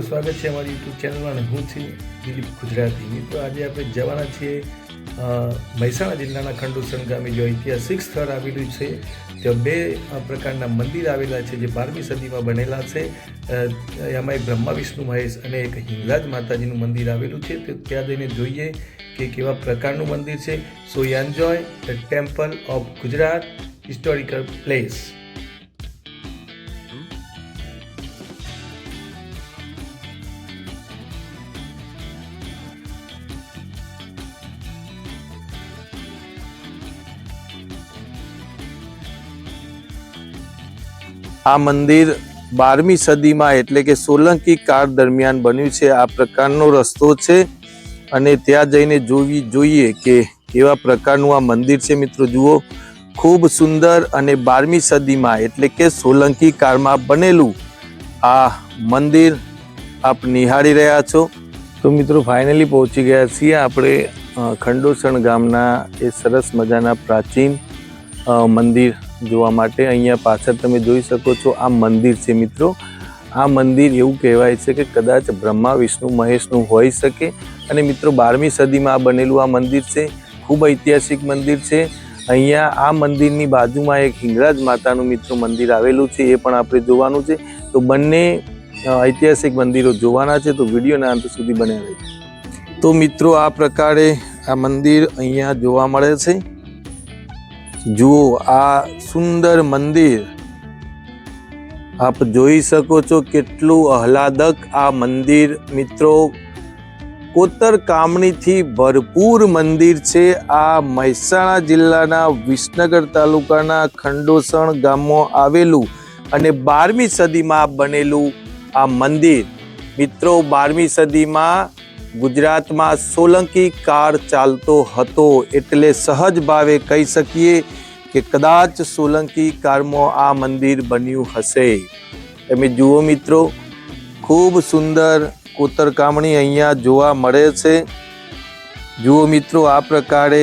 સ્વાગત છે અમારી યુટ્યુબ ચેનલમાં અને હું છું દિલીપ ગુજરાતી. મિત્રો આજે આપણે જવાના છીએ મહેસાણા જિલ્લાના ખંડોસણ ગામે જો ઐતિહાસિક સ્થળ આવેલું છે. ત્યાં બે પ્રકારના મંદિર આવેલા છે જે 12મી સદીમાં બનેલા છે. એમાં એક બ્રહ્મા વિષ્ણુ મહેશ અને એક હિંગલાજ માતાજીનું મંદિર આવેલું છે. તો ત્યાં જઈને જોઈએ કે કેવા પ્રકારનું મંદિર છે. So enjoy the temple of Gujarat historical place. આ મંદિર 12મી સદીમાં એટલે કે સોલંકી કાળ દરમિયાન બન્યું છે. આ પ્રકારનો રસ્તો છે અને ત્યાં જઈને જોઈએ કે કેવા પ્રકારનું આ મંદિર છે. મિત્રો જુઓ, ખૂબ સુંદર અને 12મી સદીમાં એટલે કે સોલંકી કાળમાં બનેલું આ મંદિર આપ નિહાળી રહ્યા છો. તો મિત્રો ફાઇનલી પહોંચી ગયા છીએ આપણે ખંડોસણ ગામના એ સરસ મજાના પ્રાચીન મંદિર જોવા માટે. અહીંયા પાછળ તમે જોઈ શકો છો આ મંદિર છે. મિત્રો આ મંદિર એવું કહેવાય છે કે કદાચ બ્રહ્મા વિષ્ણુ મહેશનું હોઈ શકે. અને મિત્રો 12મી સદીમાં બનેલું આ મંદિર છે. ખૂબ ઐતિહાસિક મંદિર છે. અહીંયા આ મંદિરની બાજુમાં એક હિંગળાજ માતાનું મિત્રો મંદિર આવેલું છે, એ પણ આપણે જોવાનું છે. તો બંને ઐતિહાસિક મંદિરો જોવાના છે, તો વિડીયોના અંત સુધી બને રહે. તો મિત્રો આ પ્રકારે આ મંદિર અહીંયા જોવા મળે છે. જુઓ આ સુંદર મંદિર આપ જોઈ શકો છો. કેટલું આહલાદક આ મંદિર મિત્રો, કોતર કામણીથી ભરપૂર મંદિર છે. આ મહેસાણા જિલ્લાના વિસનગર તાલુકાના ખંડોસણ ગામમાં આવેલું અને 12મી સદીમાં બનેલું આ મંદિર. મિત્રો 12મી સદીમાં ગુજરાતમાં સોલંકી કાળ ચાલતો હતો, એટલે સહજ ભાવે કહી શકીએ કે કદાચ સોલંકી કાળમાં આ મંદિર બન્યું હશે. તમે જુઓ મિત્રો, ખૂબ સુંદર કોતરકામણી અહીંયા જોવા મળે છે. જુઓ મિત્રો આ પ્રકારે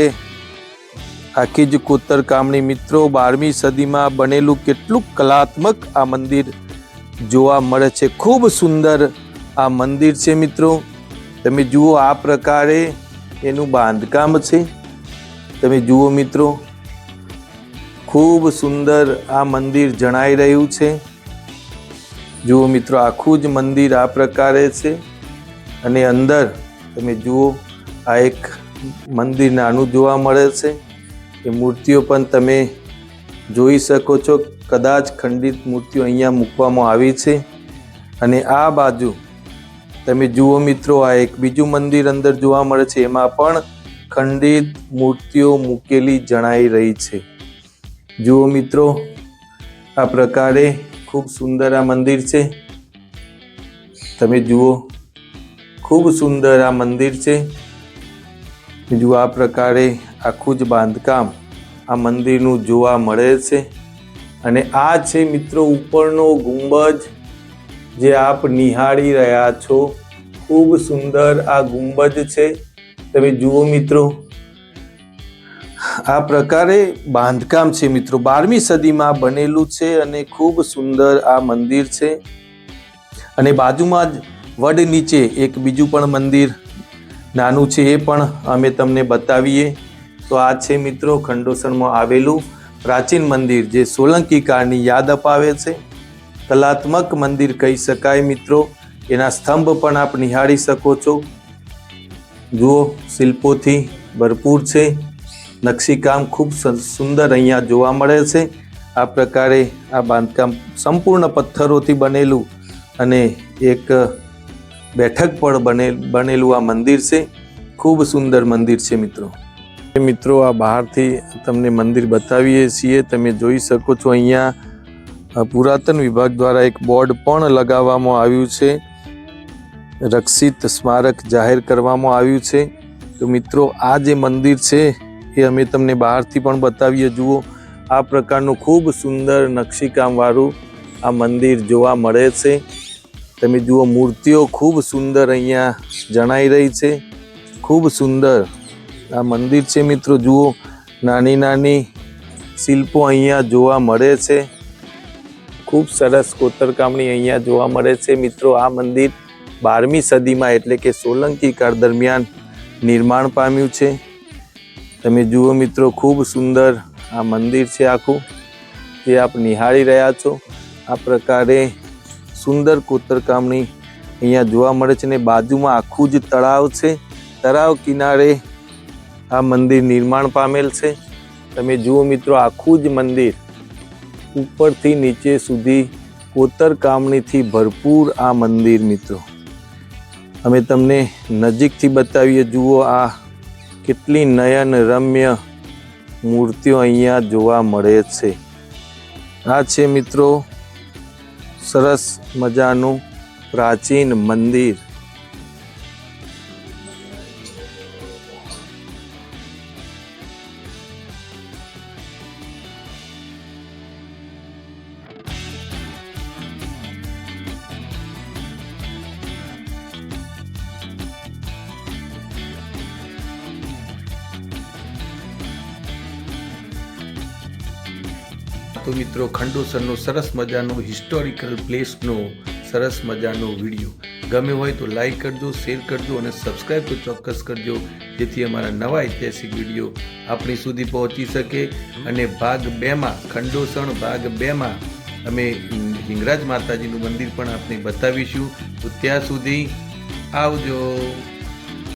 આખી જ કોતરકામણી મિત્રો 12મી સદીમાં બનેલું કેટલું કલાત્મક આ મંદિર જોવા મળે છે. ખૂબ સુંદર આ મંદિર છે મિત્રો. તમે જુઓ આ પ્રકારે એનું બાંધકામ છે. તમે જુઓ મિત્રો, ખૂબ સુંદર આ મંદિર જણાઈ રહ્યું છે. જુઓ મિત્રો આખું જ મંદિર આ પ્રકારે છે. અને અંદર તમે જુઓ આ એક મંદિર નાનું જોવા મળે છે. એ મૂર્તિઓ પણ તમે જોઈ શકો છો. કદાચ ખંડિત મૂર્તિઓ અહીંયા મૂકવામાં આવી છે. અને આ બાજુ તમે જુઓ મિત્રો આ એક બીજું મંદિર અંદર જોવા મળે છે. એમાં પણ ખંડિત મૂર્તિઓ મૂકેલી જણાઈ રહી છે. જુઓ મિત્રો આ પ્રકારે ખૂબ સુંદર આ મંદિર છે. તમે જુઓ ખૂબ સુંદર આ મંદિર છે. જુઓ આ પ્રકારે આખું જ બાંધકામ આ મંદિરનું જોવા મળે છે. અને આ છે મિત્રો ઉપરનો ગુંબજ જે આપ નિહાળી રહ્યા છો. ખૂબ સુંદર આ ગુંબજ છે. તમે જુઓ મિત્રો આ પ્રકારે બાંધકામ છે મિત્રો. 12મી સદીમાં બનેલું છે અને ખૂબ સુંદર આ મંદિર છે. અને બાજુમાં જ વડ નીચે એક બીજું પણ મંદિર નાનું છે, એ પણ અમે તમને બતાવીએ. તો આ છે મિત્રો ખંડોસણમાં આવેલું પ્રાચીન મંદિર જે સોલંકી કાળની યાદ અપાવે છે. કલાત્મક મંદિર કહી શકાય મિત્રો. એના સ્તંભ પણ આપ નિહાળી શકો છો. જુઓ શિલ્પોથી ભરપૂર છે. નકશીકામ ખૂબ સુંદર અહીંયા જોવા મળે છે. આ પ્રકારે આ બાંધકામ સંપૂર્ણ પથ્થરોથી બનેલું અને એક બેઠક પણ બનેલું આ મંદિર છે. ખૂબ સુંદર મંદિર છે મિત્રો આ બહારથી તમને મંદિર બતાવીએ છીએ. તમે જોઈ શકો છો અહીંયા પુરાતન વિભાગ દ્વારા એક બોર્ડ પણ લગાવવામાં આવ્યું છે. રક્ષિત સ્મારક જાહેર કરવામાં આવ્યું છે. તો મિત્રો આ જે મંદિર છે એ અમે તમને બહારથી પણ બતાવીએ. જુઓ આ પ્રકારનું ખૂબ સુંદર નકશીકામવાળું આ મંદિર જોવા મળે છે. તમે જુઓ મૂર્તિઓ ખૂબ સુંદર અહીંયા જણાઈ રહી છે. ખૂબ સુંદર આ મંદિર છે મિત્રો. જુઓ નાની નાની શિલ્પો અહીંયા જોવા મળે છે. ખૂબ સરસ કોતરકામણી અહીંયા જોવા મળે છે મિત્રો. આ મંદિર 12મી સદીમાં એટલે કે સોલંકી કાળ દરમિયાન નિર્માણ પામ્યું છે. તમે જુઓ મિત્રો, ખૂબ સુંદર આ મંદિર છે આખું, જે આપ નિહાળી રહ્યા છો. આ પ્રકારે સુંદર કોતરકામની અહીંયા જોવા મળે છે ને બાજુમાં આખું જ તળાવ છે. તળાવ કિનારે આ મંદિર નિર્માણ પામેલ છે. તમે જુઓ મિત્રો, આખું જ મંદિર ઉપરથી નીચે સુધી કોતરકામણીથી ભરપૂર આ મંદિર મિત્રો. અમે તમને નજીકથી બતાવીએ. જુઓ આ કેટલી નયન રમ્ય મૂર્તિઓ અહીંયા જોવા મળે છે. આ છે મિત્રો સરસ મજાનું પ્રાચીન મંદિર. તો મિત્રો, ખંડોસરનો સરસ મજાનો હિસ્ટોરિકલ પ્લેસનો સરસ મજાનો વિડીયો ગમે હોય તો લાઈક કરજો, શેર કરજો અને સબસ્ક્રાઈબ તો ચોક્કસ કરજો, જેથી અમારા નવા ઐતિહાસિક વિડીયો આપણી સુધી પહોંચી શકે. અને ભાગ 2માં ખંડોસણ ભાગ 2માં અમે હિંગરાજ માતાજીનું મંદિર પણ આપને બતાવીશું. તો ત્યાં સુધી આવજો.